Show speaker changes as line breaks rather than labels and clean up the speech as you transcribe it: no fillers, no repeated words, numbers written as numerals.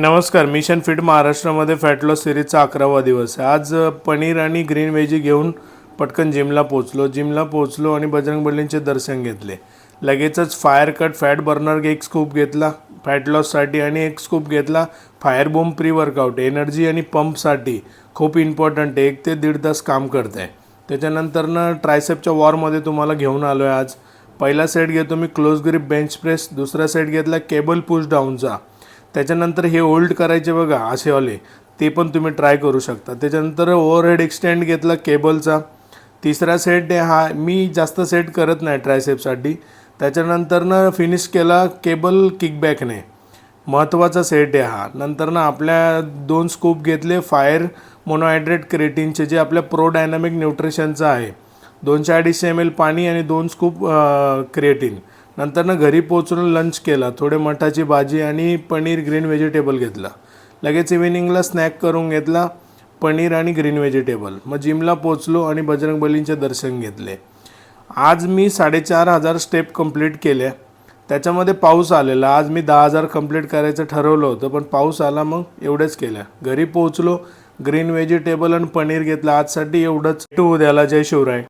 नमस्कार. Mission fit महाराष्ट्रामध्ये fat loss सिरीजचा 11वा दिवस आहे. आज पनीर आणि ग्रीन व्हेजी घेऊन पटकन जिमला पोहोचलो आणि बजरंग बलींचे दर्शन घेतले. लगेचच फायर कट फॅट बर्नर एक स्कूप घेतला फॅट लॉससाठी आणि एक स्कूप घेतला fire boom pre workout. Energy आणि पंपसाठी खूप इम्पॉर्टंट आहे. 1 ते 1.5 तास काम करते. त्याच्यानंतरनं ट्रायसेपच्या वॉरमध्ये तुम्हाला घेऊन आलो आहे. आज पहिला सेट घेतो मी क्लोज ग्रिप बेंच प्रेस, दुसरा सेट घेतला केबल पुश डाऊनचा. त्याच्यानंतर हे होल्ड करायचे बघा असेवाले, ते पण तुम्ही ट्राय करू शकता. त्याच्यानंतर ओव्हरहेड एक्सटेंड घेतला केबलचा. तिसरा सेट हा मी जास्त सेट करत नाही ट्रायसेपसाठी. त्याच्यानंतरनं फिनिश केला केबल किकबॅकने. महत्त्वाचा सेट आहे हा. नंतरनं आपल्या 2 स्कूप घेतले फायर मोनोहायड्रेट क्रेटिनचे, जे आपल्या प्रो डायनामिक न्यूट्रिशनचं आहे. 250 ml पाणी आणि 2 स्कूप क्रिएटिन. नंतरनं घरी पोहोचून लंच केला. थोडे मठाची भाजी आणि पनीर ग्रीन व्हेजिटेबल घेतला. लगेच इव्हिनिंगला स्नॅक करून घेतला पनीर आणि ग्रीन व्हेजिटेबल. मग जिमला पोहोचलो आणि बजरंग बलींचे दर्शन घेतले. आज मी 4,500 स्टेप कंप्लीट केल्या. त्याच्यामध्ये पाऊस आलेला. आज मी 10,000 कंप्लीट करायचं ठरवलं होतं, पण पाऊस आला मग एवढंच केलं. घरी पोहोचलो, ग्रीन व्हेजिटेबल आणि पनीर घेतलं. आजसाठी एवढंच. उद्याला. जय शिवराय.